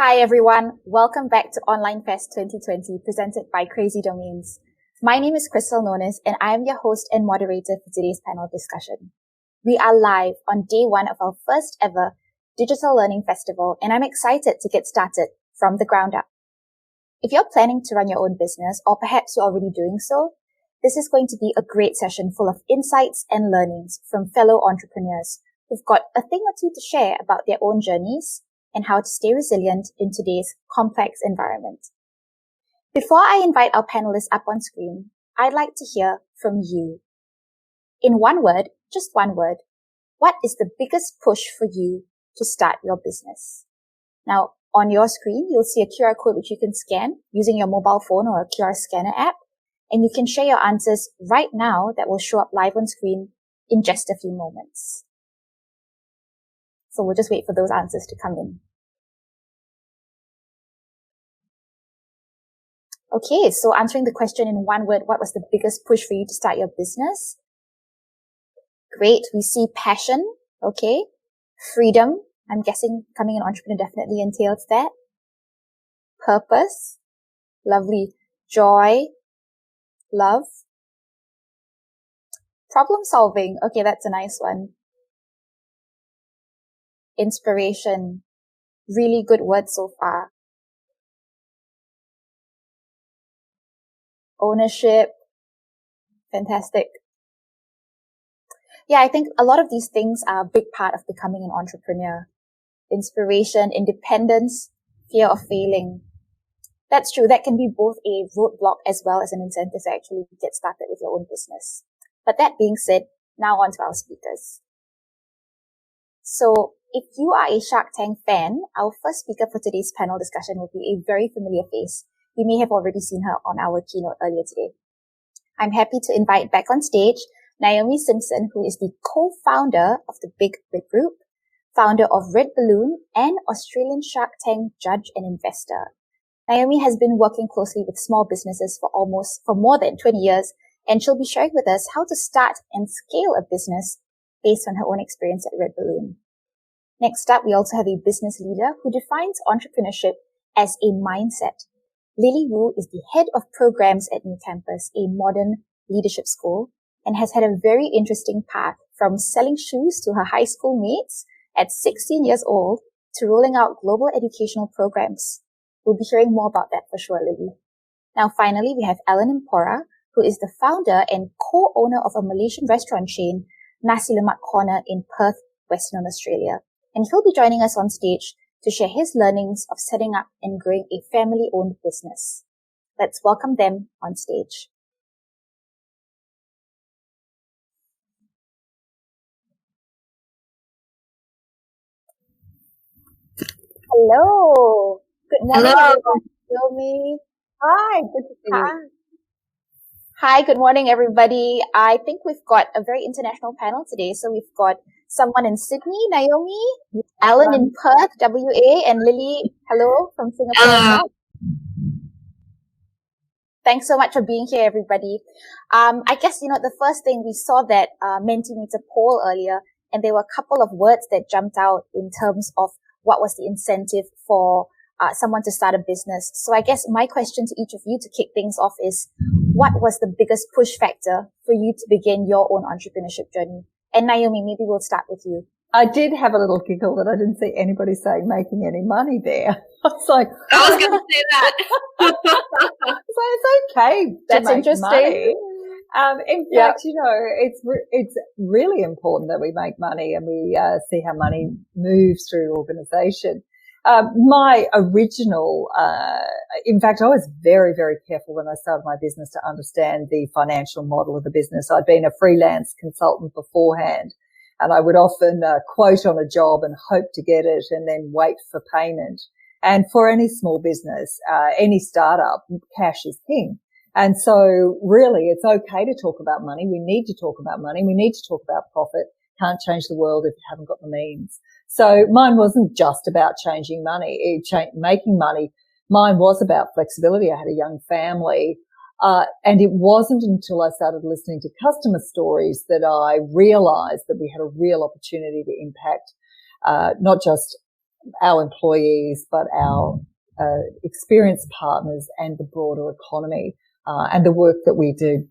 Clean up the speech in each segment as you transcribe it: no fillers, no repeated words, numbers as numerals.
Hi everyone, welcome back to OnlineFest 2020 presented by Crazy Domains. My name is Krystle Nonis and I am your host and moderator for today's panel discussion. We are live on day one of our first ever Digital Learning Festival and I'm excited to get started from the ground up. If you're planning to run your own business or perhaps you're already doing so, this is going to be a great session full of insights and learnings from fellow entrepreneurs who've got a thing or two to share about their own journeys and how to stay resilient in today's complex environment. Before I invite our panelists up on screen, I'd like to hear from you. In one word, just one word, what is the biggest push for you to start your business? Now, on your screen, you'll see a QR code which you can scan using your mobile phone or a QR scanner app, and you can share your answers right now that will show up live on screen in just a few moments. So we'll just wait for those answers to come in. Okay, so answering the question in one word, what was the biggest push for you to start your business? Great, we see passion, okay. Freedom, I'm guessing becoming an entrepreneur definitely entails that. Purpose, lovely. Joy, love. Problem solving, okay, that's a nice one. Inspiration, really good word so far. Ownership, fantastic. Yeah, I think a lot of these things are a big part of becoming an entrepreneur. Inspiration, independence, fear of failing. That's true. That can be both a roadblock as well as an incentive to actually get started with your own business. But that being said, now on to our speakers. So if you are a Shark Tank fan, our first speaker for today's panel discussion will be a very familiar face. You may have already seen her on our keynote earlier today. I'm happy to invite back on stage Naomi Simpson, who is the co-founder of the Big Rig Group, founder of RedBalloon, and Australian Shark Tank judge and investor. Naomi has been working closely with small businesses for more than 20 years, and she'll be sharing with us how to start and scale a business based on her own experience at RedBalloon. Next up, we also have a business leader who defines entrepreneurship as a mindset. Lily Wu is the head of programs at NewCampus, a modern leadership school, and has had a very interesting path from selling shoes to her high school mates at 16 years old to rolling out global educational programs. We'll be hearing more about that for sure, Lily. Now, finally, we have Allan Mpora, who is the founder and co-owner of a Malaysian restaurant chain, Nasi Lemak Korner in Perth, Western Australia. And he'll be joining us on stage to share his learnings of setting up and growing a family-owned business. Let's welcome them on stage. Hello. Good morning, everyone. Naomi. Hi, good to see you. Hi, good morning, everybody. I think we've got a very international panel today. So we've got someone in Sydney, Naomi, Allan in Perth, WA, and Lily, hello, from Singapore. Thanks so much for being here, everybody. I guess, the first thing we saw that Mentimeter poll earlier, and there were a couple of words that jumped out in terms of what was the incentive for someone to start a business. So I guess my question to each of you to kick things off is, what was the biggest push factor for you to begin your own entrepreneurship journey? And Naomi, maybe we'll start with you. I did have a little giggle that I didn't see anybody saying making any money there. I was like, I was going to say that. So it's okay. That's interesting. Money. In fact, it's really important that we make money and we see how money moves through organization. My original, in fact, I was very, very careful when I started my business to understand the financial model of the business. I'd been a freelance consultant beforehand, and I would often quote on a job and hope to get it and then wait for payment. And for any small business, any startup, cash is king. And so really it's okay to talk about money. We need to talk about money. We need to talk about profit. Can't change the world if you haven't got the means. So mine wasn't just about making money. Mine was about flexibility. I had a young family. And it wasn't until I started listening to customer stories that I realized that we had a real opportunity to impact, not just our employees, but our experienced partners and the broader economy. And the work that we did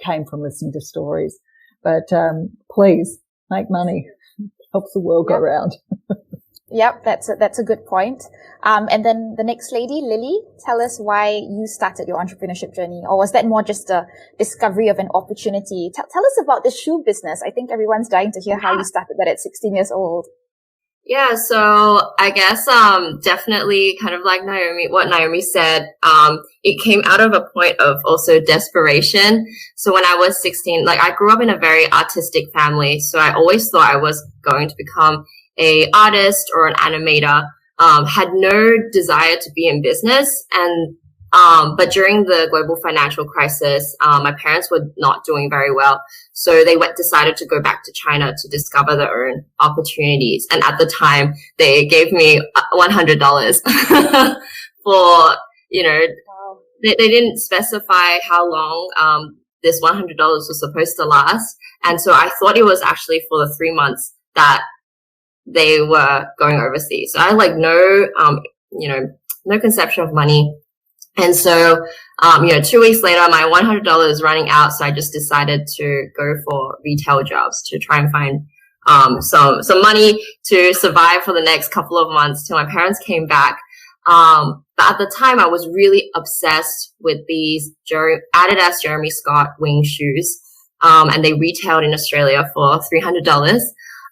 came from listening to stories. But please make money. Helps the world go round. Yep, that's a good point. And then the next lady, Lily, tell us why you started your entrepreneurship journey, or was that more just a discovery of an opportunity? Tell us about the shoe business. I think everyone's dying to hear how you started that at 16 years old. Yeah, so I guess definitely kind of like what Naomi said, it came out of a point of also desperation. So when I was 16, like I grew up in a very artistic family, so I always thought I was going to become a artist or an animator. Had no desire to be in business, and but during the global financial crisis, my parents were not doing very well. So they decided to go back to China to discover their own opportunities. And at the time, they gave me $100 for, wow. They didn't specify how long this $100 was supposed to last. And so I thought it was actually for the 3 months that they were going overseas. So I had like no conception of money. And so, 2 weeks later, my $100 is running out. So I just decided to go for retail jobs to try and find, some money to survive for the next couple of months till my parents came back. But at the time I was really obsessed with these Adidas Jeremy Scott wing shoes. And they retailed in Australia for $300.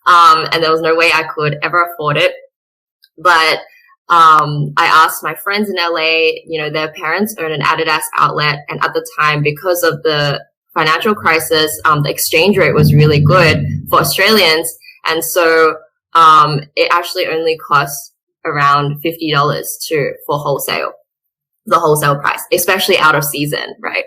And there was no way I could ever afford it. But I asked my friends in LA, their parents owned an Adidas outlet. And at the time, because of the financial crisis, the exchange rate was really good for Australians. And so, it actually only cost around $50 for the wholesale price, especially out of season, right?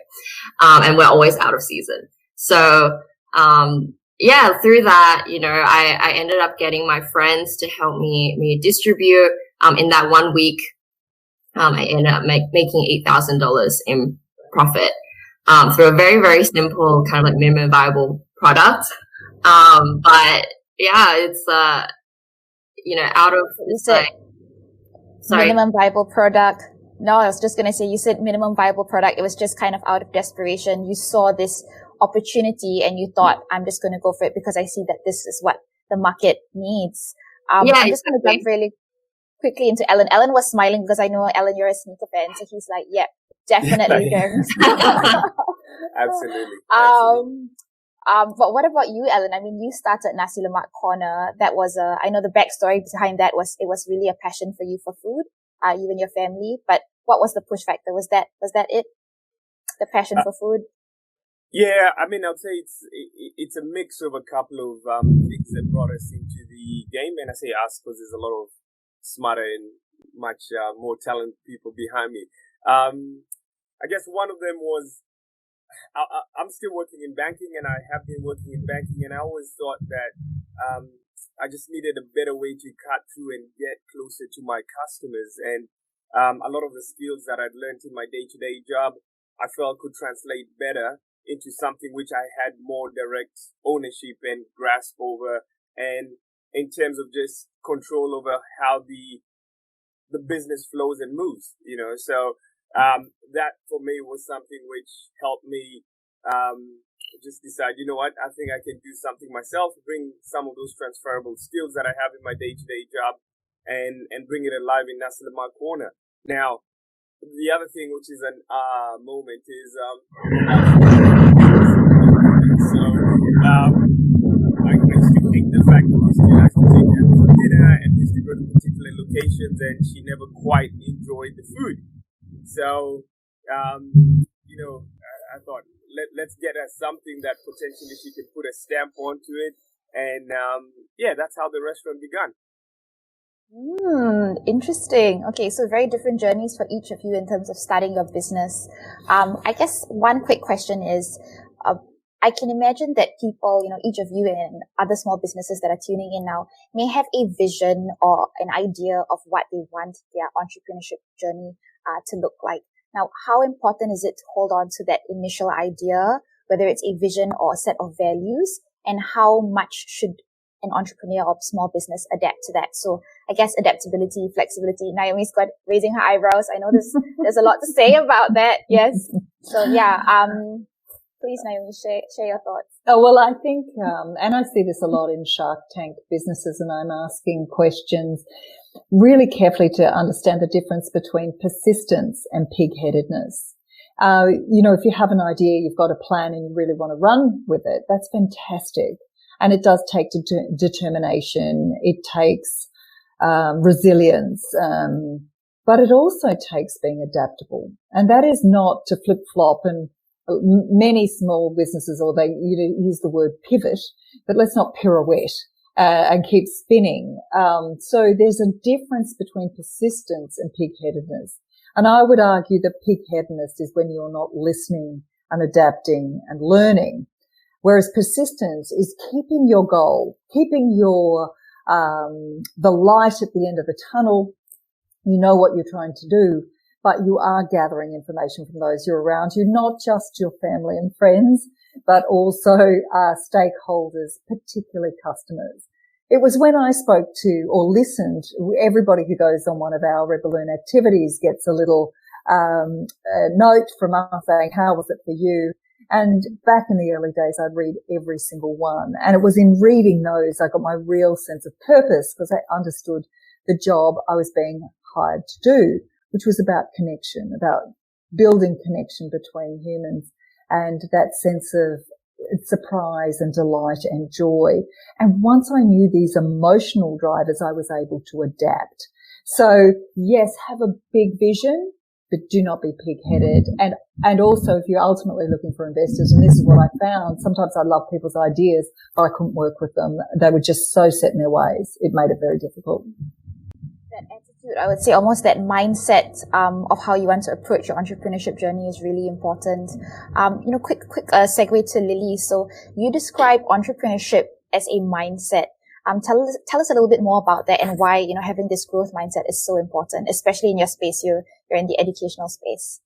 And we're always out of season. So, through that, I ended up getting my friends to help me distribute. In that 1 week, I ended up making $8,000 in profit, through a very, very simple kind of like minimum viable product. But yeah, it's, out of this, minimum viable product. No, I was just going to say, you said minimum viable product. It was just kind of out of desperation. You saw this opportunity and you thought, I'm just going to go for it because I see that this is what the market needs. I'm just going to jump really quickly into Allan. Allan was smiling because I know, Allan, you're a sneaker fan. So he's like, yeah, definitely. Absolutely. But what about you, Allan? I mean, you started Nasi Lemak Korner. That was I know the backstory behind that was, it was really a passion for you for food, you and your family. But what was the push factor? Was that it? The passion for food? Yeah, I mean, I'd say it's a mix of a couple of things that brought us into the game. And I say us because there's a lot of smarter and much more talented people behind me. I guess one of them was, I'm still working in banking, and I have been working in banking, and I always thought that I just needed a better way to cut through and get closer to my customers. And a lot of the skills that I'd learned in my day-to-day job, I felt could translate better into something which I had more direct ownership and grasp over, and in terms of just control over how the business flows and moves, So that for me was something which helped me just decide, you know what, I think I can do something myself, bring some of those transferable skills that I have in my day-to-day job and bring it alive in Nasi Lemak Korner. Now, the other thing which is an moment is I used to hate the fact that we still have to take her for dinner and used to go to particular locations, and she never quite enjoyed the food. So, I thought, let's get her something that potentially she could put a stamp onto it. And, that's how the restaurant began. Interesting. Okay, so very different journeys for each of you in terms of starting your business. I guess one quick question is, I can imagine that people, each of you and other small businesses that are tuning in now may have a vision or an idea of what they want their entrepreneurship journey to look like. Now, how important is it to hold on to that initial idea, whether it's a vision or a set of values, and how much should an entrepreneur or small business adapt to that? So I guess adaptability, flexibility. Naomi's got raising her eyebrows. I know there's a lot to say about that. Yes. So yeah, please, Naomi, share your thoughts. Oh, well, I think, and I see this a lot in Shark Tank businesses, and I'm asking questions really carefully to understand the difference between persistence and pig-headedness. If you have an idea, you've got a plan and you really want to run with it, that's fantastic. And it does take determination. It takes resilience. But it also takes being adaptable. And that is not to flip-flop, and many small businesses, or they use the word pivot, but let's not pirouette and keep spinning. So there's a difference between persistence and pig-headedness. And I would argue that pig-headedness is when you're not listening and adapting and learning, whereas persistence is keeping your goal, keeping your the light at the end of the tunnel. You know what you're trying to do, but you are gathering information from those you're around you, not just your family and friends, but also stakeholders, particularly customers. It was when I spoke to or listened, everybody who goes on one of our RedBalloon activities gets a little note from us saying, how was it for you? And back in the early days, I'd read every single one. And it was in reading those I got my real sense of purpose, because I understood the job I was being hired to do, which was about connection, about building connection between humans, and that sense of surprise and delight and joy. And once I knew these emotional drivers, I was able to adapt. So yes, have a big vision, but do not be pig-headed. And also, if you're ultimately looking for investors, and this is what I found, sometimes I love people's ideas, but I couldn't work with them. They were just so set in their ways. It made it very difficult. That attitude, I would say almost that mindset of how you want to approach your entrepreneurship journey is really important. Quick segue to Lily. So you describe entrepreneurship as a mindset. Tell us a little bit more about that, and why, having this growth mindset is so important, especially in your space. You're in the educational space.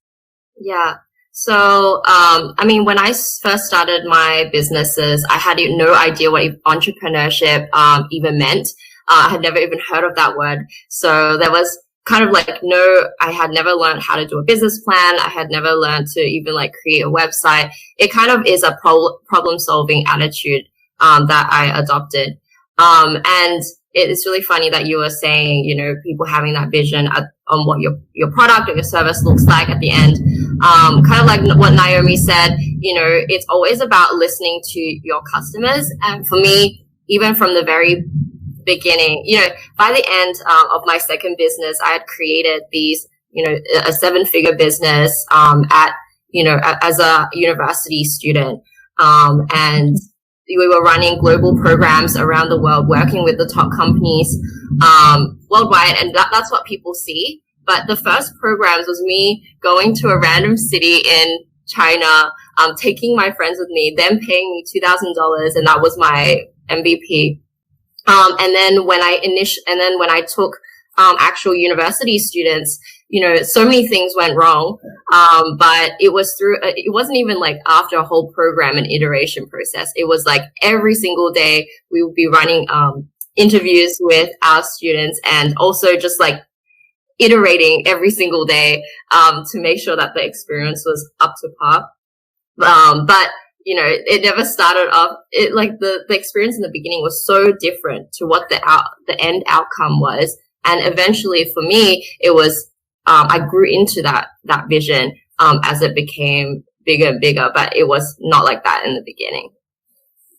Yeah. So, when I first started my businesses, I had no idea what entrepreneurship even meant. I had never even heard of that word. So there was kind of I had never learned how to do a business plan. I had never learned to even create a website. It kind of is a problem solving attitude that I adopted. And it's really funny that you were saying, people having that vision on what your product or your service looks like at the end. Kind of like what Naomi said, it's always about listening to your customers. And for me, even from the very beginning, by the end of my second business, I had created these, a 7-figure business as a university student. And we were running global programs around the world, working with the top companies worldwide, and that's what people see. But the first programs was me going to a random city in China, taking my friends with me, them paying me $2,000, and that was my MVP. And then when I took actual university students, so many things went wrong. But it wasn't even after a whole program and iteration process. It was every single day we would be running interviews with our students, and also just iterating every single day to make sure that the experience was up to par. But it never started off. The experience in the beginning was so different to what the end outcome was. And eventually for me, it was, I grew into that vision, as it became bigger and bigger, but it was not like that in the beginning.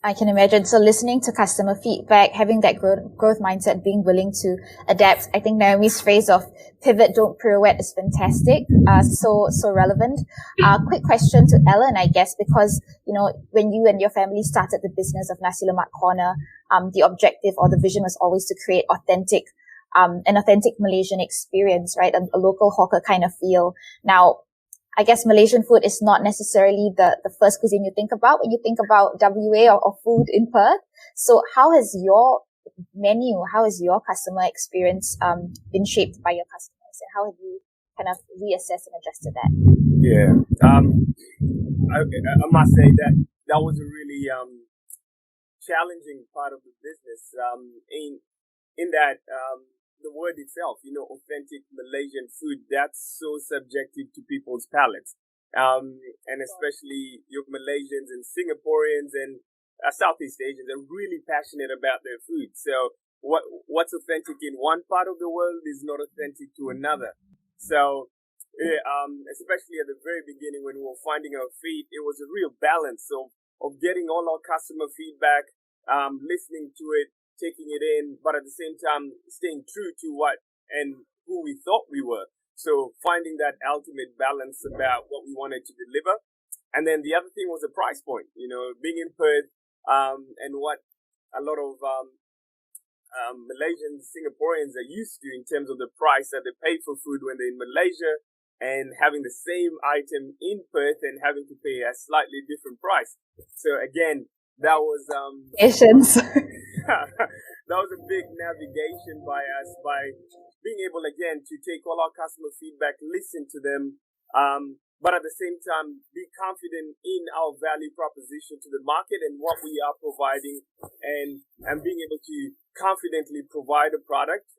I can imagine. So listening to customer feedback, having that growth mindset, being willing to adapt. I think Naomi's phrase of pivot, don't pirouette is fantastic. So relevant. Quick question to Allan, I guess, because, when you and your family started the business of Nasi Lemak Korner, the objective or the vision was always to create an authentic Malaysian experience, right? A local hawker kind of feel. Now, I guess Malaysian food is not necessarily the first cuisine you think about when you think about WA or food in Perth. So how has your customer experience been shaped by your customers, and how have you kind of reassessed and adjusted that? Yeah, I must say that was a really challenging part of the business. In that the word itself, authentic Malaysian food, that's so subjective to people's palates, and especially your Malaysians and Singaporeans and Southeast Asians are really passionate about their food. So what's authentic in one part of the world is not authentic to another. So especially at the very beginning when we were finding our feet, it was a real balance of getting all our customer feedback, listening to it, taking it in, but at the same time staying true to what and who we thought we were. So finding that ultimate balance about what we wanted to deliver. And then the other thing was the price point, being in Perth, and what a lot of Malaysians, Singaporeans are used to in terms of the price that they pay for food when they're in Malaysia, and having the same item in Perth and having to pay a slightly different price. So again, that was that was a big navigation by us, by being able again to take all our customer feedback, listen to them, but at the same time be confident in our value proposition to the market and what we are providing, and being able to confidently provide a product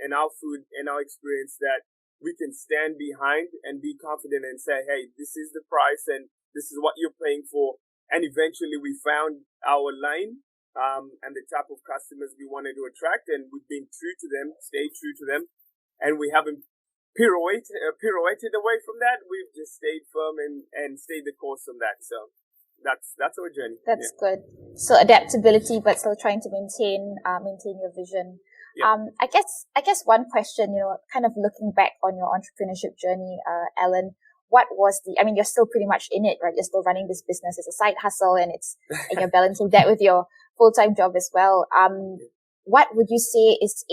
and our food and our experience that we can stand behind and be confident and say, hey, this is the price and this is what you're paying for. And eventually we found our lane and the type of customers we wanted to attract, and we've been true to them, stayed true to them, and we haven't pirouetted away from that. We've just stayed firm and stayed the course on that. So that's our journey. That's good. So adaptability, but still trying to maintain your vision. Yeah. I guess one question, kind of looking back on your entrepreneurship journey, Allan, what was you're still pretty much in it, right? You're still running this business as a side hustle, and you're balancing that with your full-time job as well. What would you say is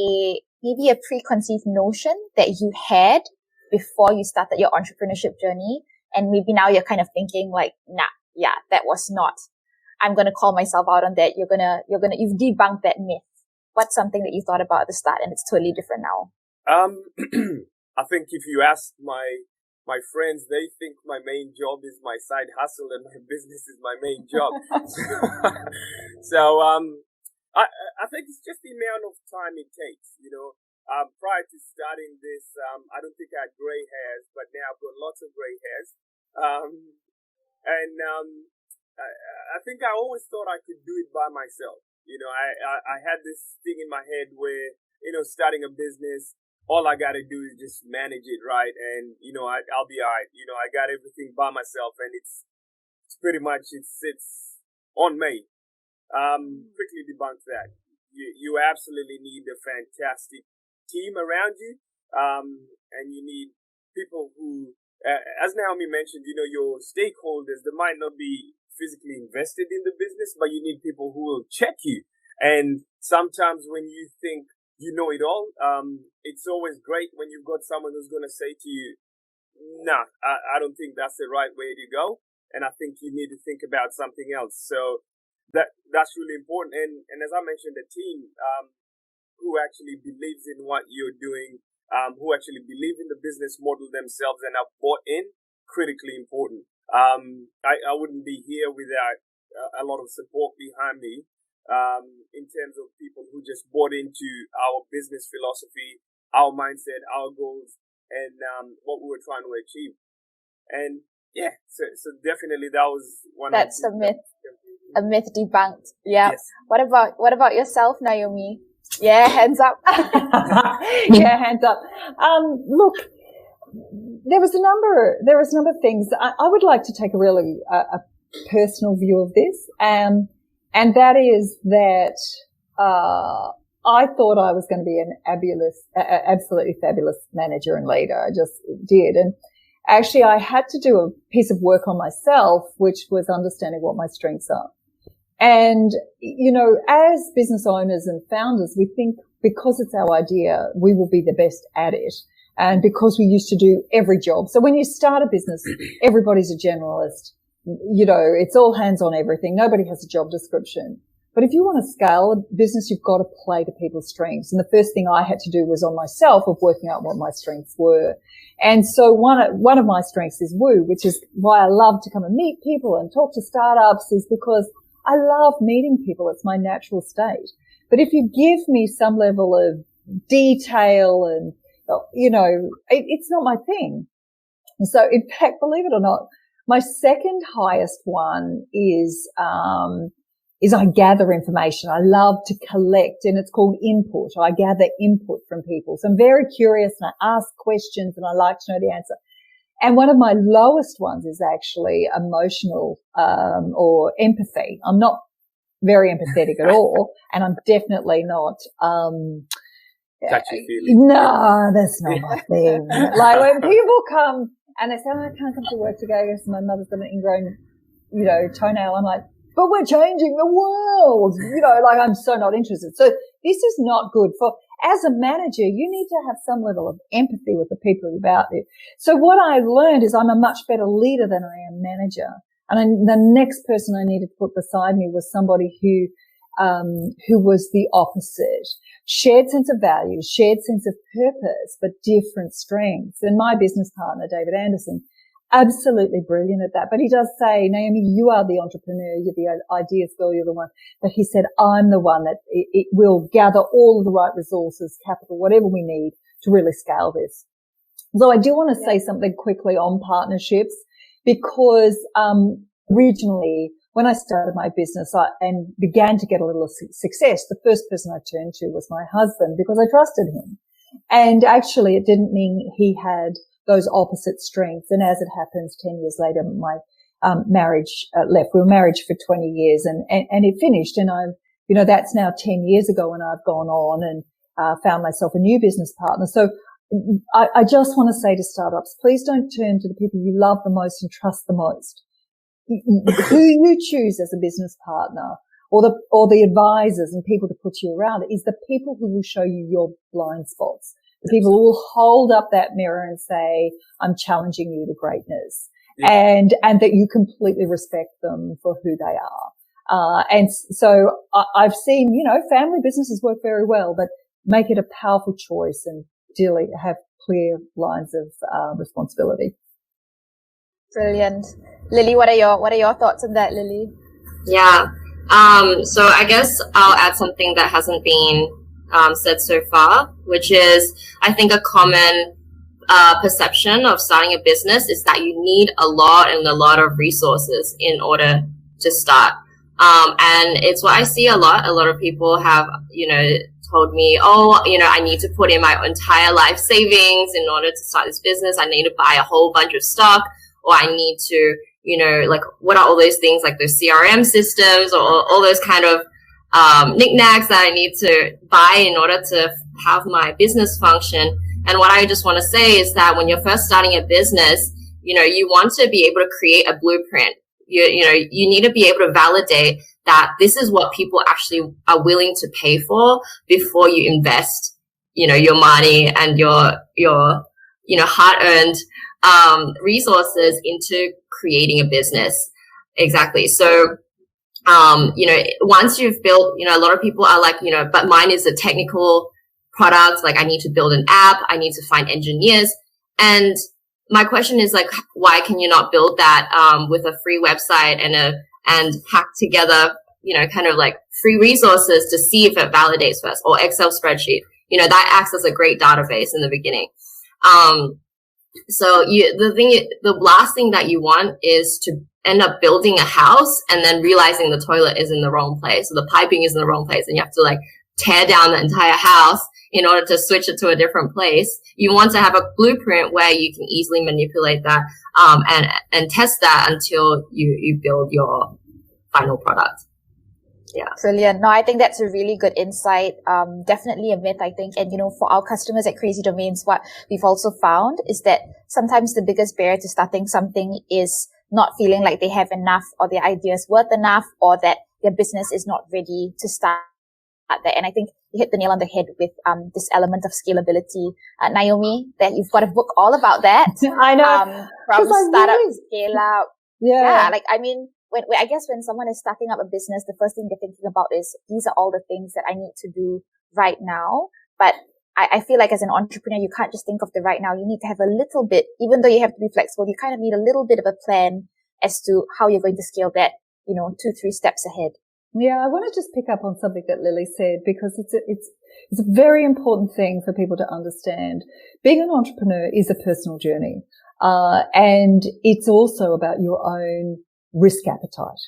maybe a preconceived notion that you had before you started your entrepreneurship journey, and maybe now you're kind of thinking like, that was not. I'm gonna call myself out on that. You've debunked that myth. What's something that you thought about at the start and it's totally different now? I think if you ask my friends, they think my main job is my side hustle and my business is my main job. So I think it's just the amount of time it takes. Prior to starting this, I don't think I had gray hairs, but now I've got lots of gray hairs. I think I always thought I could do it by myself. I had this thing in my head where, starting a business, all I got to do is just manage it right, and I'll be all right. I got everything by myself, and it's pretty much it sits on me. Quickly debunk that. You absolutely need a fantastic team around you, and you need people who, as Naomi mentioned, your stakeholders, they might not be physically invested in the business, but you need people who will check you. And sometimes when you think you know it all, it's always great when you've got someone who's going to say to you, nah, I don't think that's the right way to go, and I think you need to think about something else. So that's really important. And as I mentioned, a team who actually believes in what you're doing, who actually believe in the business model themselves and are bought in, critically important. I wouldn't be here without a lot of support behind me, in terms of people who just bought into our business philosophy, our mindset, our goals, and what we were trying to achieve. And so definitely that was one. That's a myth. A myth debunked. Yeah. Yes. What about yourself, Naomi? Yeah, hands up. Yeah, hands up. Look, there was a number of things. I would like to take a really a personal view of this, and that is that I thought I was going to be an absolutely fabulous manager and leader. I just did, and actually I had to do a piece of work on myself, which was understanding what my strengths are. And, as business owners and founders, we think because it's our idea, we will be the best at it. And because we used to do every job. So when you start a business, everybody's a generalist. It's all hands on everything. Nobody has a job description. But if you want to scale a business, you've got to play to people's strengths. And the first thing I had to do was on myself of working out what my strengths were. And so one of my strengths is woo, which is why I love to come and meet people and talk to startups, is because I love meeting people. It's my natural state. But if you give me some level of detail and, you know, it's not my thing. And so in fact, believe it or not, my second highest one is I gather information. I love to collect, and it's called input. I gather input from people. So I'm very curious and I ask questions and I like to know the answer. And one of my lowest ones is actually emotional, or empathy. I'm not very empathetic at all. And I'm definitely not, touchy feely. No, that's not my thing. Like when people come and they say, I can't come to work today because my mother's got an ingrown, you know, toenail. I'm like, but we're changing the world. You know, like I'm so not interested. So this is not good for, as a manager, you need to have some level of empathy with the people about you. So what I learned is I'm a much better leader than I am manager. And the next person I needed to put beside me was somebody who was the opposite. Shared sense of values, shared sense of purpose, but different strengths. And my business partner, David Anderson, absolutely brilliant at that. But he does say, Naomi, you are the entrepreneur, you're the ideas girl, you're the one. But he said, I'm the one that it will gather all of the right resources, capital, whatever we need to really scale this. So I do want to say something quickly on partnerships, because originally when I started my business and began to get a little success, the first person I turned to was my husband, because I trusted him. And actually it didn't mean he had those opposite strengths. And as it happens, 10 years later, my marriage left. We were married for 20 years and it finished. And you know, that's now 10 years ago, and I've gone on and found myself a new business partner. So I just want to say to startups, please don't turn to the people you love the most and trust the most. Who you choose as a business partner or the advisors and people to put you around is the people who will show you your blind spots. The people who will hold up that mirror and say, I'm challenging you to greatness. Yeah. And that you completely respect them for who they are. And so I've seen, you know, family businesses work very well, but make it a powerful choice and really have clear lines of responsibility. Brilliant. Lily, what are your thoughts on that, Lily? Yeah. So I guess I'll add something that hasn't been said so far, which is I think a common perception of starting a business is that you need a lot of resources in order to start. And it's what I see a lot. A lot of people have, you know, told me, oh, you know, I need to put in my entire life savings in order to start this business. I need to buy a whole bunch of stock, or I need to, you know, like what are all those things like those CRM systems or all those kind of knickknacks that I need to buy in order to have my business function. And what I just want to say is that when you're first starting a business, you know, you want to be able to create a blueprint. You know, you need to be able to validate that this is what people actually are willing to pay for before you invest, you know, your money and your, you know, hard-earned, resources into creating a business. Exactly. So, you know, once you've built, you know, a lot of people are like, you know, but mine is a technical product. Like I need to build an app. I need to find engineers. And my question is like, why can you not build that, with a free website and hack together, you know, kind of like free resources to see if it validates first, or Excel spreadsheet, you know, that acts as a great database in the beginning. So the last thing that you want is to end up building a house and then realizing the toilet is in the wrong place, or the piping is in the wrong place, and you have to like tear down the entire house in order to switch it to a different place. You want to have a blueprint where you can easily manipulate that, and test that until you build your final product. Yeah. Brilliant. No, I think that's a really good insight. Definitely a myth, I think. And, you know, for our customers at Crazy Domains, what we've also found is that sometimes the biggest barrier to starting something is not feeling like they have enough, or their idea is worth enough, or that their business is not ready to start that. And I think you hit the nail on the head with this element of scalability. Naomi, that you've got a book all about that. I know. From startup to scale up. Yeah. Like, I mean, I guess when someone is starting up a business, the first thing they're thinking about is, these are all the things that I need to do right now. But I feel like as an entrepreneur, you can't just think of the right now. You need to have a little bit, even though you have to be flexible, you kind of need a little bit of a plan as to how you're going to scale that 2-3 steps ahead. Yeah, I want to just pick up on something that Lily said, because it's a very important thing for people to understand. Being an entrepreneur is a personal journey, and it's also about your own risk appetite.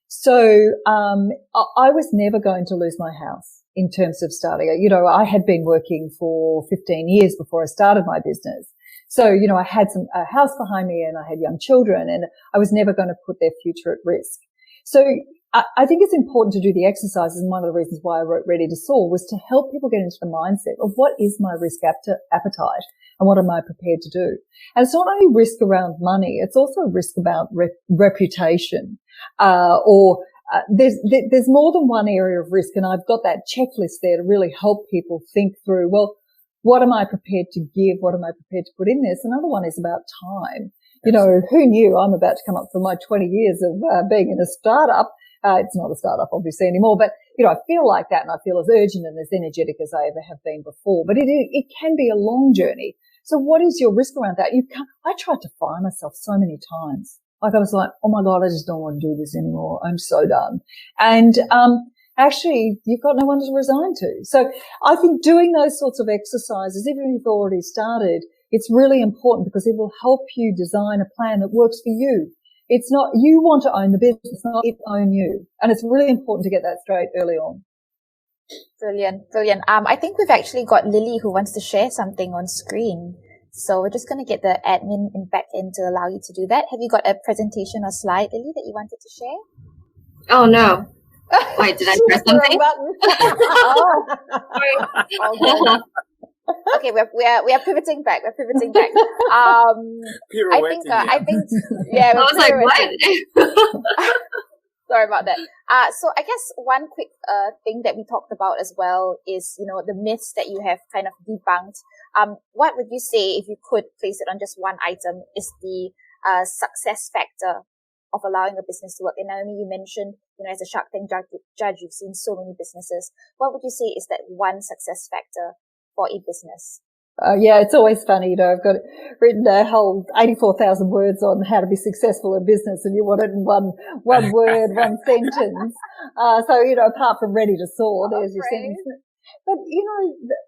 So I was never going to lose my house in terms of starting it. I had been working for 15 years before I started my business. So, I had a house behind me and I had young children, and I was never going to put their future at risk. So I think it's important to do the exercises, and one of the reasons why I wrote Ready to Soar was to help people get into the mindset of what is my risk appetite and what am I prepared to do. And it's not only risk around money, it's also a risk about reputation, there's more than one area of risk, and I've got that checklist there to really help people think through, well, what am I prepared to give? What am I prepared to put in this? Another one is about time. Who knew I'm about to come up for my 20 years of being in a startup. It's not a startup obviously anymore, but I feel like that, and I feel as urgent and as energetic as I ever have been before. But it can be a long journey. So what is your risk around that? I tried to fire myself so many times. Like I was like, oh my God, I just don't want to do this anymore. I'm so done. And actually, you've got no one to resign to. So I think doing those sorts of exercises, even if you've already started, it's really important because it will help you design a plan that works for you. It's not you want to own the business, not it own you. And it's really important to get that straight early on. Brilliant. I think we've actually got Lily who wants to share something on screen. So we're just going to get the admin back in to allow you to do that. Have you got a presentation or slide, Lily, that you wanted to share? Oh, no. Wait, did I press something? Sorry. Okay, we are pivoting back. I think, yeah. I was like, what? Sorry about that. So I guess one quick thing that we talked about as well is, the myths that you have kind of debunked. What would you say, if you could place it on just one item, is the success factor of allowing a business to work? And Naomi, you mentioned, as a Shark Tank judge, you've seen so many businesses. What would you say is that one success factor for a business? Yeah, it's always funny, I've got written a whole 84,000 words on how to be successful in business, and you want it in one word, one sentence. So, apart from Ready to Soar, there's your sentence. But,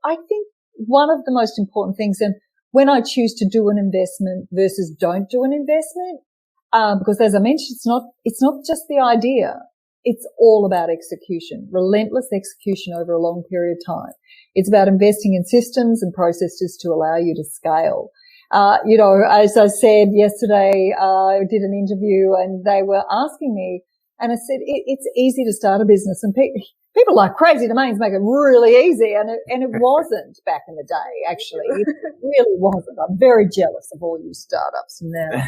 I think one of the most important things, and when I choose to do an investment versus don't do an investment, because as I mentioned, it's not just the idea. It's all about execution, relentless execution over a long period of time. It's about investing in systems and processes to allow you to scale. As I said yesterday, I did an interview and they were asking me, and I said, it's easy to start a business, and people like Crazy Domains make it really easy, and it wasn't back in the day, actually. It really wasn't. I'm very jealous of all you startups now.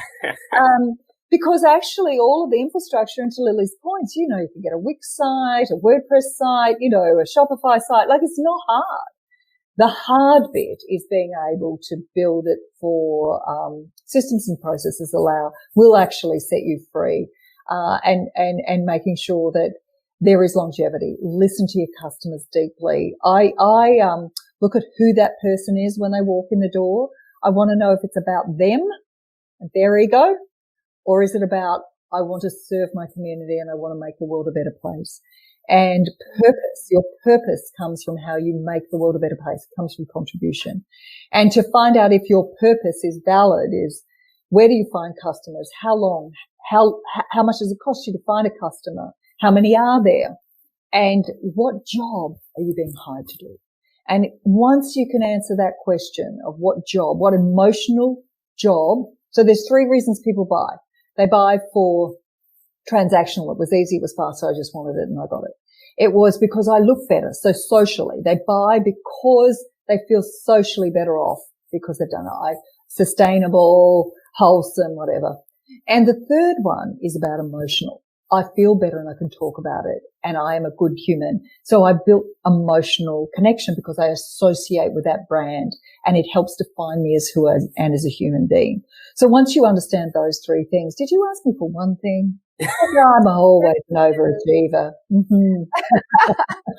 Because actually all of the infrastructure, and to Lily's points, you can get a Wix site, a WordPress site, a Shopify site. Like, it's not hard. The hard bit is being able to build it for systems and processes will actually set you free, and making sure that there is longevity. Listen to your customers deeply. I look at who that person is when they walk in the door. I want to know if it's about them and their ego, or is it about, I want to serve my community and I want to make the world a better place? And purpose, your purpose comes from how you make the world a better place. It comes from contribution. And to find out if your purpose is valid is, where do you find customers? How long? How much does it cost you to find a customer? How many are there? And what job are you being hired to do? And once you can answer that question of what job, what emotional job. So there's 3 reasons people buy. They buy for transactional. It was easy, it was fast, so I just wanted it and I got it. It was because I look better, so socially. They buy because they feel socially better off because they've done it. Sustainable, wholesome, whatever. And the third one is about emotional. I feel better and I can talk about it, and I am a good human. So I built emotional connection because I associate with that brand, and it helps define me as who I am and as a human being. So once you understand those 3 things, did you ask me for one thing? I'm always an overachiever. Mm-hmm.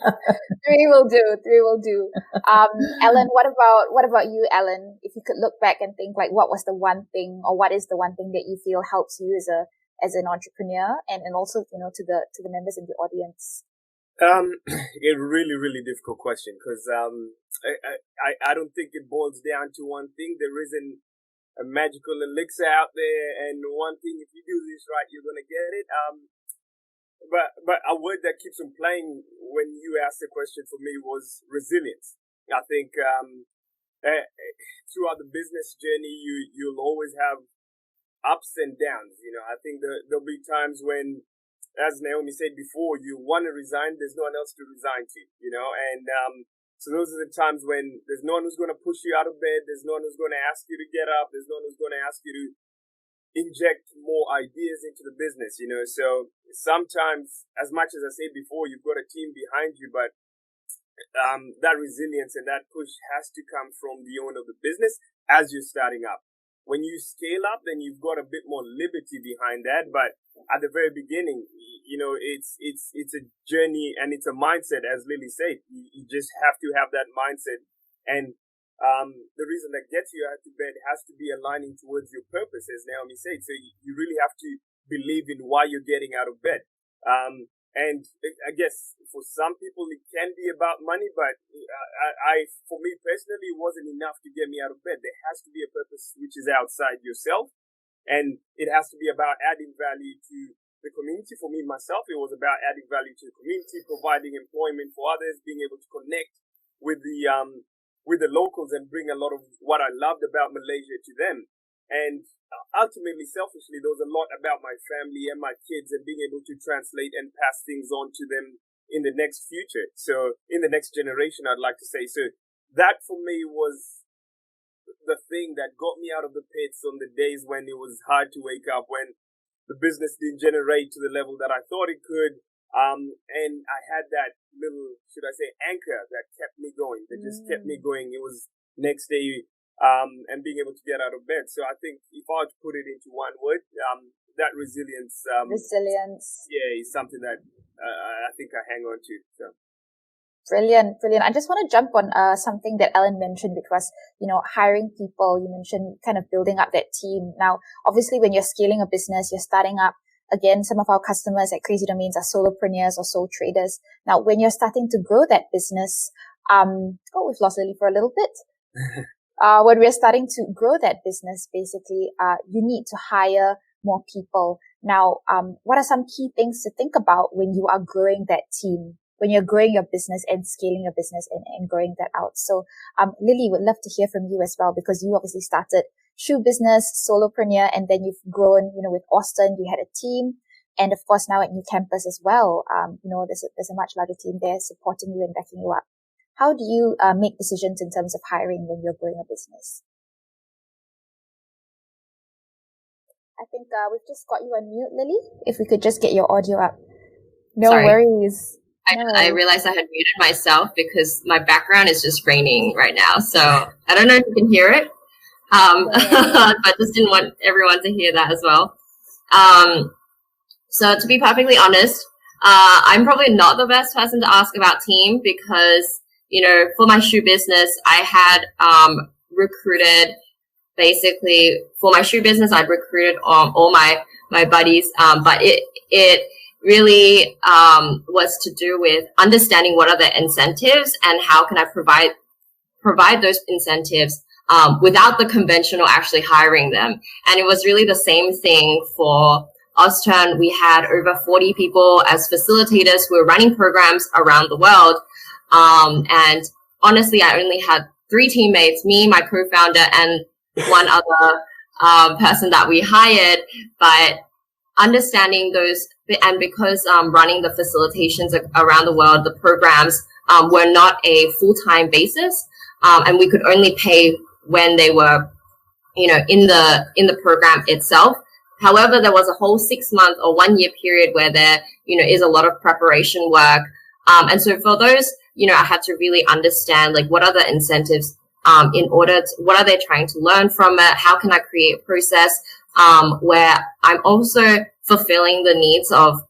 3 will do. Allan, what about you, Allan? If you could look back and think, like, what was the one thing, or what is the one thing that you feel helps you as an entrepreneur, and also, to the members in the audience? A really, really difficult question, because I don't think it boils down to one thing. There isn't a magical elixir out there, and one thing, if you do this right, you're gonna get it. But a word that keeps on playing when you asked the question for me was resilience. I think throughout the business journey, you'll always have ups and downs. I think there'll be times when, as Naomi said before, you want to resign, there's no one else to resign to, and so those are the times when there's no one who's going to push you out of bed, there's no one who's going to ask you to get up, there's no one who's going to ask you to inject more ideas into the business, so sometimes, as much as I said before, you've got a team behind you, but that resilience and that push has to come from the owner of the business as you're starting up. When you scale up, then you've got a bit more liberty behind that. But at the very beginning, it's a journey and it's a mindset, as Lily said. You just have to have that mindset. And the reason that gets you out of bed has to be aligning towards your purpose, as Naomi said. So you really have to believe in why you're getting out of bed. And I guess for some people it can be about money, but for me personally, it wasn't enough to get me out of bed. There has to be a purpose which is outside yourself, and it has to be about adding value to the community. For me, myself, it was about adding value to the community, providing employment for others, being able to connect with the locals and bring a lot of what I loved about Malaysia to them. And ultimately, selfishly, there was a lot about my family and my kids and being able to translate and pass things on to them in the next future. So in the next generation, I'd like to say. So that for me was the thing that got me out of the pits on the days when it was hard to wake up, when the business didn't generate to the level that I thought it could. And I had that little, should I say, anchor that kept me going, that just kept me going. It was next day, and being able to get out of bed. So I think if I were to put it into one word, that resilience. Yeah, is something that I think I hang on to. So. Brilliant. I just want to jump on something that Allan mentioned, which was, hiring people. You mentioned kind of building up that team. Now, obviously, when you're scaling a business, you're starting up. Again, some of our customers at Crazy Domains are solopreneurs or sole traders. Now, when you're starting to grow that business, we've lost Lily for a little bit. When we're starting to grow that business, basically, you need to hire more people. Now, what are some key things to think about when you are growing that team, when you're growing your business and scaling your business and growing that out? So, Lily, would love to hear from you as well, because you obviously started shoe business, solopreneur, and then you've grown, with Austin, you had a team. And of course, now at NewCampus as well, there's a much larger team there supporting you and backing you up. How do you make decisions in terms of hiring when you're growing a business? I think we've just got you on mute, Lily. If we could just get your audio up. No Sorry. Worries. I realized I had muted myself because my background is just raining right now. So I don't know if you can hear it, but just didn't want everyone to hear that as well. So to be perfectly honest, I'm probably not the best person to ask about team because, for my shoe business, I had recruited basically for my shoe business. I'd recruited all my buddies, but it really was to do with understanding what are the incentives and how can I provide those incentives without the conventional actually hiring them. And it was really the same thing for Austin. We had over 40 people as facilitators who were running programs around the world. And honestly, I only had 3 teammates, me, my co-founder, and one other person that we hired. But understanding those, and because running the facilitations around the world, the programs were not a full-time basis, and we could only pay when they were, in the program itself. However, there was a whole 6-month or 1-year period where there, is a lot of preparation work. And so for those, I had to really understand, what are the incentives what are they trying to learn from it? How can I create a process where I'm also fulfilling the needs of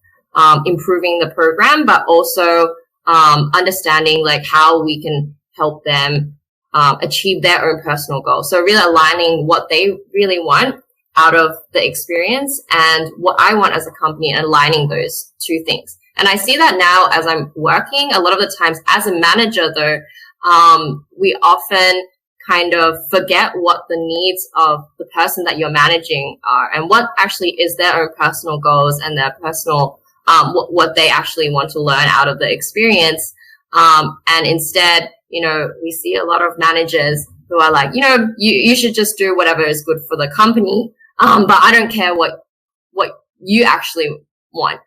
improving the program, but also understanding, how we can help them achieve their own personal goals. So really aligning what they really want out of the experience and what I want as a company, and aligning those two things. And I see that now as I'm working. A lot of the times as a manager, though, we often kind of forget what the needs of the person that you're managing are, and what actually is their own personal goals and their personal, what they actually want to learn out of the experience. And instead, we see a lot of managers who are like, you should just do whatever is good for the company. But I don't care what you actually want.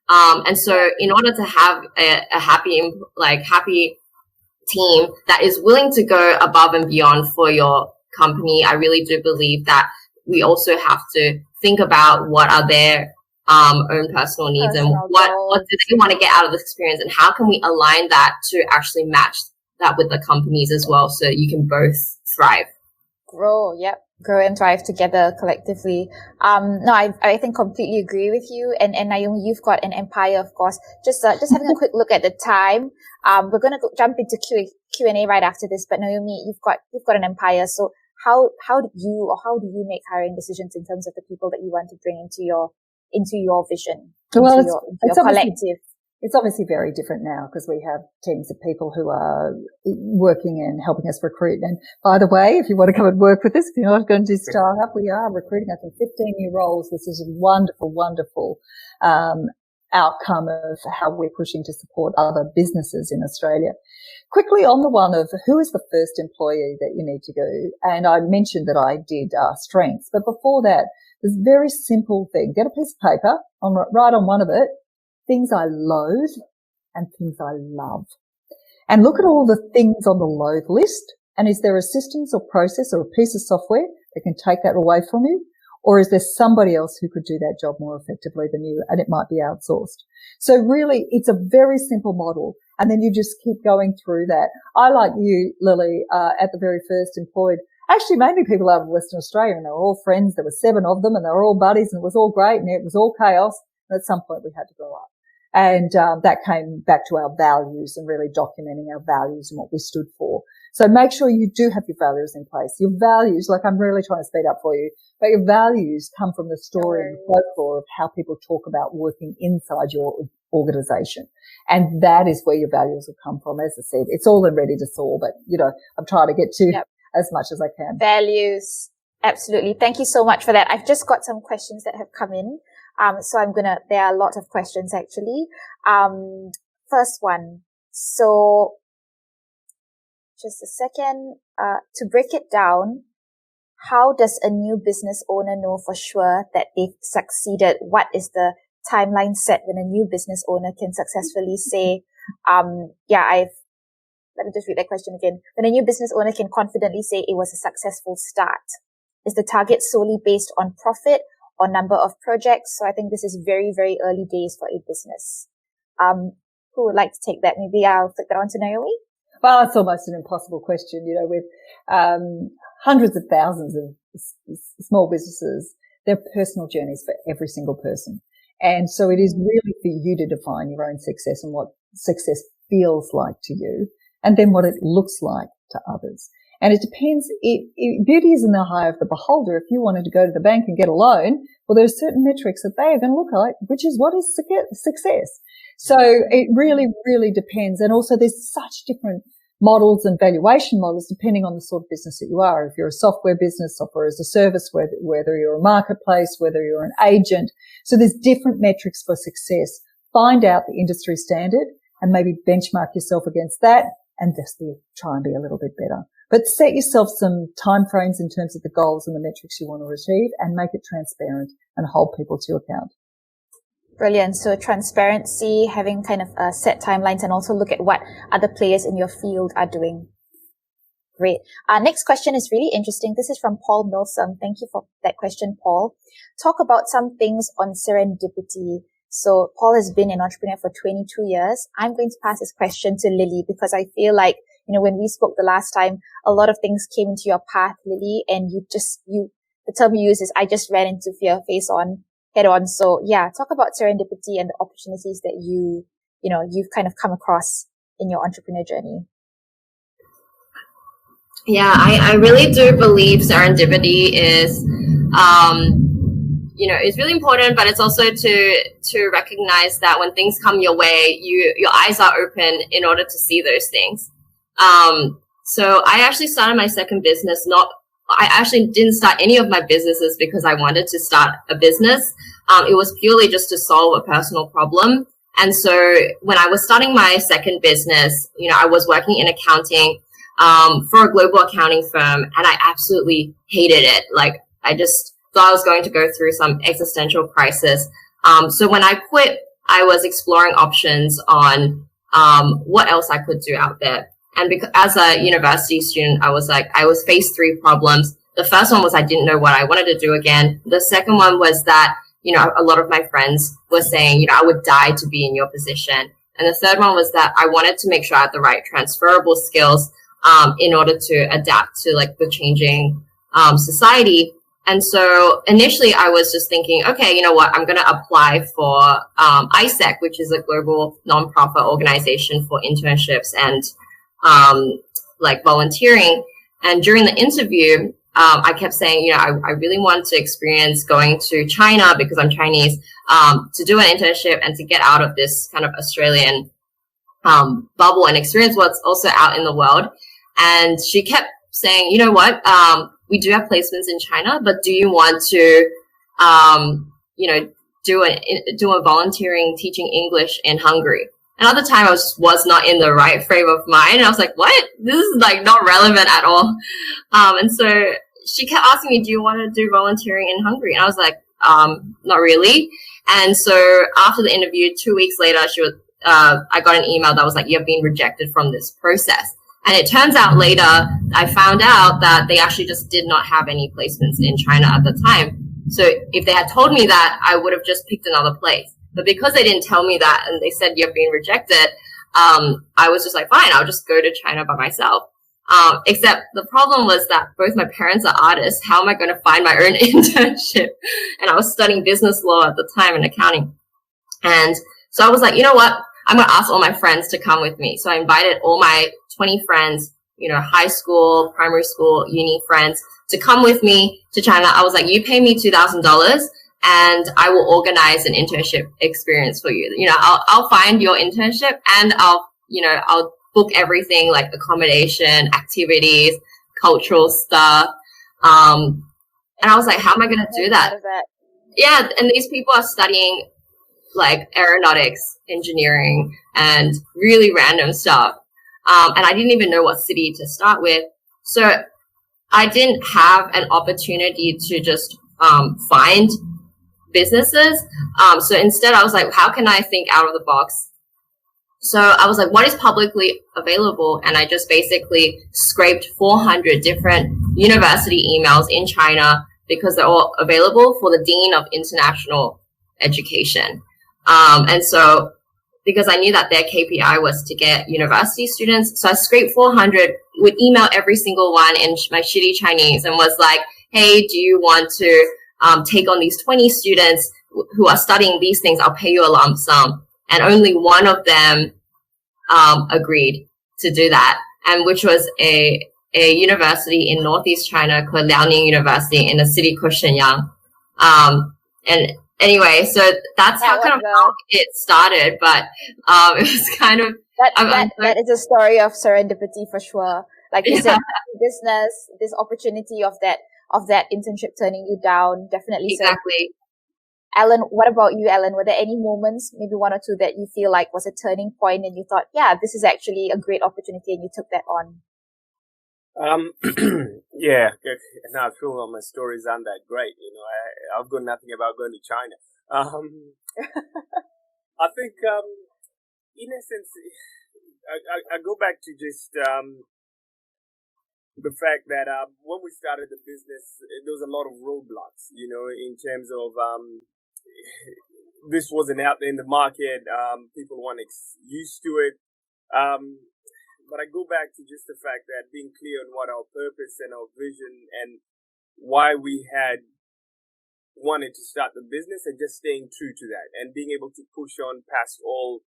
And so in order to have a happy team that is willing to go above and beyond for your company, I really do believe that we also have to think about what are their own personal needs and what do they want to get out of this experience, and how can we align that to actually match that with the companies as well, so you can both thrive. Grow and thrive together collectively. No, I think completely agree with you. And Naomi, you've got an empire, of course. Just having a quick look at the time. We're going to jump into Q&A right after this. But Naomi, you've got an empire. So how do you make hiring decisions in terms of the people that you want to bring into your vision, well, into your collective? It's obviously very different now because we have teams of people who are working and helping us recruit. And by the way, if you want to come and work with us, if you're not going to do startup, we are recruiting, I think, 15 new roles. This is a wonderful, wonderful outcome of how we're pushing to support other businesses in Australia. Quickly on the one of who is the first employee that you need to go. And I mentioned that I did strengths, but before that, there's a very simple thing. Get a piece of paper, write on one of it, things I loathe and things I love. And look at all the things on the loathe list. And is there a systems or process or a piece of software that can take that away from you? Or is there somebody else who could do that job more effectively than you, and it might be outsourced? So really, it's a very simple model. And then you just keep going through that. I, like you, Lily, at the very first employed, actually mainly people out of Western Australia, and they were all friends. There were 7 of them and they were all buddies, and it was all great and it was all chaos. And at some point we had to grow up. And that came back to our values and really documenting our values and what we stood for. So make sure you do have your values in place. Your values, like I'm really trying to speed up for you, but your values come from the story and folklore of how people talk about working inside your organization. And that is where your values will come from. As I said, it's all in Ready to Soar, but, I'm trying to get to as much as I can. Values. Absolutely. Thank you so much for that. I've just got some questions that have come in. So there are a lot of questions actually. First one. So just a second. To break it down, how does a new business owner know for sure that they've succeeded? What is the timeline set when a new business owner can successfully say, let me just read that question again. When a new business owner can confidently say it was a successful start, is the target solely based on profit or number of projects? So I think this is very, very early days for a business. Who would like to take that? Maybe I'll flick that on to Naomi. Well, it's almost an impossible question, with hundreds of thousands of small businesses. They're personal journeys for every single person. And so it is really for you to define your own success and what success feels like to you, and then what it looks like to others. And it depends. Beauty is in the eye of the beholder. If you wanted to go to the bank and get a loan, well, there's certain metrics that they are going to look at, which is what is success. So it really, really depends. And also there's such different models and valuation models depending on the sort of business that you are. If you're a software business, software as a service, whether you're a marketplace, whether you're an agent. So there's different metrics for success. Find out the industry standard and maybe benchmark yourself against that and just try and be a little bit better. But set yourself some timeframes in terms of the goals and the metrics you want to achieve, and make it transparent and hold people to account. Brilliant. So transparency, having kind of set timelines, and also look at what other players in your field are doing. Great. Our next question is really interesting. This is from Paul Milsom. Thank you for that question, Paul. Talk about some things on serendipity. So Paul has been an entrepreneur for 22 years. I'm going to pass this question to Lily because I feel like, when we spoke the last time, a lot of things came into your path, Lily, and the term you use is, I just ran into fear head on. So yeah, talk about serendipity and the opportunities that you've kind of come across in your entrepreneur journey. Yeah, I really do believe serendipity is is really important, but it's also to recognize that when things come your way, your eyes are open in order to see those things. So I actually started my second business. I actually didn't start any of my businesses because I wanted to start a business. It was purely just to solve a personal problem. And so when I was starting my second business, I was working in accounting for a global accounting firm, and I absolutely hated it. Like, I just thought I was going to go through some existential crisis. So when I quit, I was exploring options on what else I could do out there. And because as a university student, I was faced three problems. The first one was I didn't know what I wanted to do again. The second one was that, a lot of my friends were saying, I would die to be in your position. And the third one was that I wanted to make sure I had the right transferable skills in order to adapt to like the changing society. And so initially I was just thinking, okay, you know what, I'm going to apply for ISEC, which is a global nonprofit organization for internships and like volunteering. And during the interview, I kept saying, I really want to experience going to China because I'm Chinese, to do an internship and to get out of this kind of Australian bubble and experience what's also out in the world. And she kept saying, you know what, we do have placements in China, but do you want to, do a volunteering teaching English in Hungary? And at the time, I was not in the right frame of mind. And I was like, what? This is like not relevant at all. And so she kept asking me, do you want to do volunteering in Hungary? And I was like, not really. And so after the interview, 2 weeks later, I got an email that was like, you have been rejected from this process. And it turns out later, I found out that they actually just did not have any placements in China at the time. So if they had told me that, I would have just picked another place. But because they didn't tell me that and they said you've been rejected, I was just like, fine, I'll just go to China by myself. Except the problem was that both my parents are artists. How am I going to find my own internship? And I was studying business law at the time and accounting. And so I was like, you know what? I'm going to ask all my friends to come with me. So I invited all my 20 friends, high school, primary school, uni friends to come with me to China. I was like, you pay me $2,000 and I will organize an internship experience for you. I'll find your internship and I'll book everything like accommodation, activities, cultural stuff. And I was like, how am I going to do that? Yeah. And these people are studying like aeronautics, engineering, and really random stuff. And I didn't even know what city to start with. So I didn't have an opportunity to just find businesses. So instead I was like, how can I think out of the box? So I was like, what is publicly available? And I just basically scraped 400 different university emails in China because they're all available for the Dean of International Education. And so because I knew that their KPI was to get university students, so I scraped 400, would email every single one in my shitty Chinese and was like, hey, do you want to take on these 20 students who are studying these things? I'll pay you a lump sum. And only one of them agreed to do that, and which was a university in Northeast China called Liaoning University in the city called Shenyang. And anyway, so that's how it started. But it was kind of that is a story of serendipity for sure. Like you said, business, this opportunity of that internship turning you down, definitely. Exactly. Allan, what about you, Allan? Were there any moments, maybe one or two, that you feel like was a turning point and you thought, yeah, this is actually a great opportunity, and you took that on? Yeah, now I feel my stories aren't that great. I've got nothing about going to China. I think, in essence, I go back to just the fact that when we started the business, there was a lot of roadblocks, in terms of this wasn't out there in the market. People weren't used to it. But I go back to just the fact that being clear on what our purpose and our vision and why we had wanted to start the business, and just staying true to that and being able to push on past all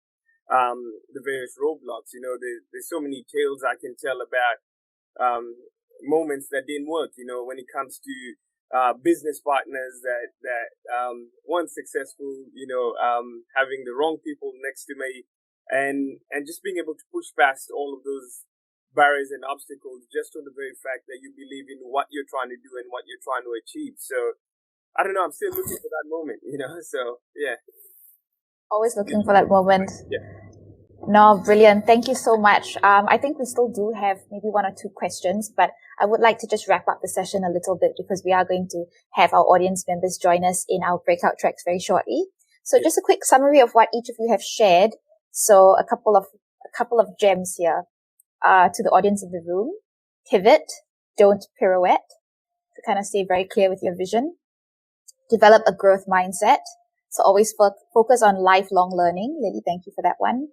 the various roadblocks. There's so many tales I can tell about moments that didn't work, when it comes to business partners that weren't successful, having the wrong people next to me, and just being able to push past all of those barriers and obstacles just on the very fact that you believe in what you're trying to do and what you're trying to achieve. So I don't know, I'm still looking for that moment, so yeah. Always looking for that moment. Yeah. No, brilliant. Thank you so much. I think we still do have maybe one or two questions, but I would like to just wrap up the session a little bit because we are going to have our audience members join us in our breakout tracks very shortly. So just a quick summary of what each of you have shared. So a couple of gems here. To the audience in the room, pivot, don't pirouette, to kind of stay very clear with your vision. Develop a growth mindset. So always focus on lifelong learning. Lily, thank you for that one.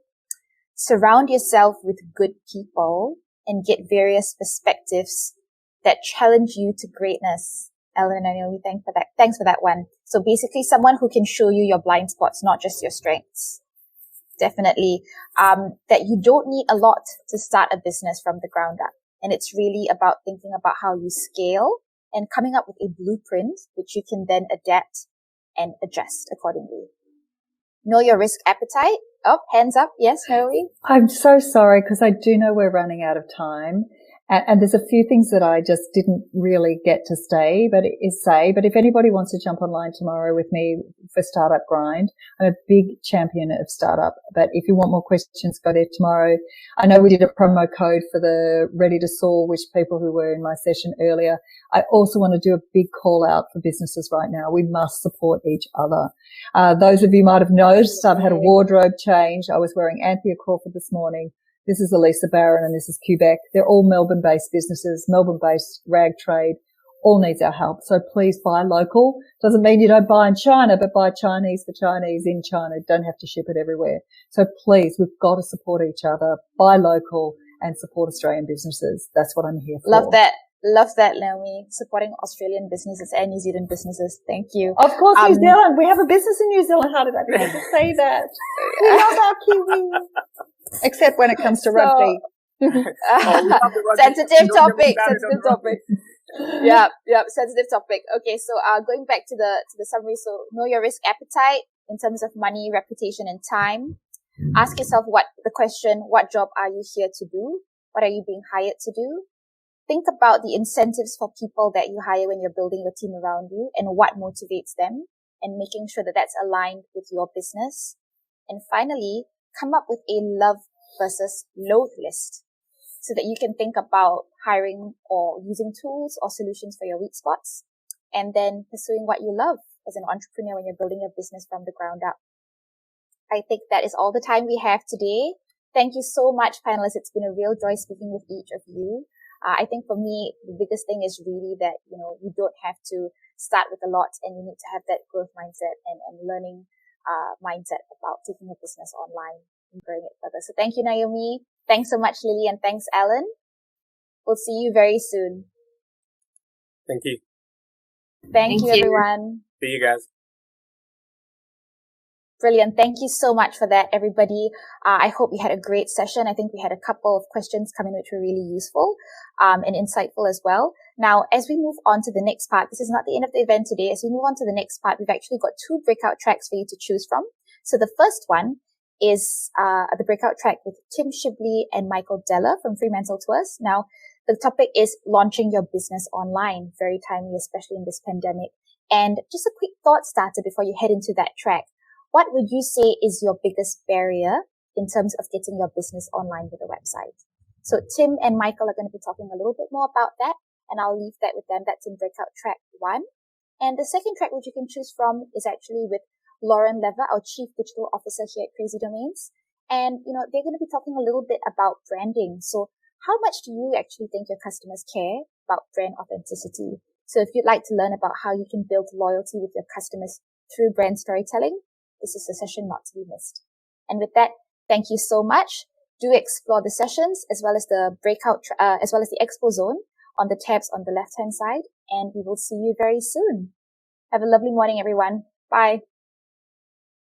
Surround yourself with good people and get various perspectives that challenge you to greatness. Allan and Naomi, thanks for that one. So basically someone who can show you your blind spots, not just your strengths. Definitely, that you don't need a lot to start a business from the ground up. And it's really about thinking about how you scale and coming up with a blueprint, which you can then adapt and adjust accordingly. Know your risk appetite. Oh, hands up. Yes, Naomi? I'm so sorry because I do know we're running out of time. And there's a few things that I just didn't really get to say. But if anybody wants to jump online tomorrow with me for Startup Grind, I'm a big champion of startup. But if you want more questions, go there tomorrow. I know we did a promo code for the Ready to Soar, which people who were in my session earlier. I also want to do a big call out for businesses right now. We must support each other. Those of you might have noticed I've had a wardrobe change. I was wearing Anthea Crawford this morning. This is Elisa Barron and this is Quebec. They're all Melbourne-based businesses, Melbourne-based rag trade, all needs our help. So please buy local. Doesn't mean you don't buy in China, but buy Chinese for Chinese in China. Don't have to ship it everywhere. So please, we've got to support each other, buy local and support Australian businesses. That's what I'm here for. Love that. Love that, Naomi. Supporting Australian businesses and New Zealand businesses. Thank you. Of course, New Zealand. We have a business in New Zealand. How did I be able to say that? We love our Kiwis. Except when it comes to rugby. Sensitive topic. Yeah, sensitive topic. Okay, so going back to the summary. So know your risk appetite in terms of money, reputation, and time. Ask yourself the question, what job are you here to do? What are you being hired to do? Think about the incentives for people that you hire when you're building your team around you and what motivates them and making sure that that's aligned with your business. And finally, come up with a love versus loathe list so that you can think about hiring or using tools or solutions for your weak spots and then pursuing what you love as an entrepreneur when you're building your business from the ground up. I think that is all the time we have today. Thank you so much, panelists. It's been a real joy speaking with each of you. I think for me, the biggest thing is really that, you don't have to start with a lot and you need to have that growth mindset and learning mindset about taking a business online and growing it further. So thank you, Naomi. Thanks so much, Lily, and thanks, Allan. We'll see you very soon. Thank you. Thank you, everyone. See you guys. Brilliant. Thank you so much for that, everybody. I hope we had a great session. I think we had a couple of questions come in which were really useful and insightful as well. Now, as we move on to the next part, this is not the end of the event today. As we move on to the next part, we've actually got 2 breakout tracks for you to choose from. So the first one is the breakout track with Tim Shibley and Michael Della from Fremantle Tours. Now, the topic is launching your business online. Very timely, especially in this pandemic. And just a quick thought starter before you head into that track. What would you say is your biggest barrier in terms of getting your business online with a website? So Tim and Michael are going to be talking a little bit more about that, and I'll leave that with them. That's in breakout track 1. And the second track which you can choose from is actually with Lauren Lever, our Chief Digital Officer here at Crazy Domains. And, they're going to be talking a little bit about branding. So how much do you actually think your customers care about brand authenticity? So if you'd like to learn about how you can build loyalty with your customers through brand storytelling, this is a session not to be missed. And with that, thank you so much. Do explore the sessions as well as the breakout, as well as the expo zone on the tabs on the left-hand side. And we will see you very soon. Have a lovely morning, everyone. Bye.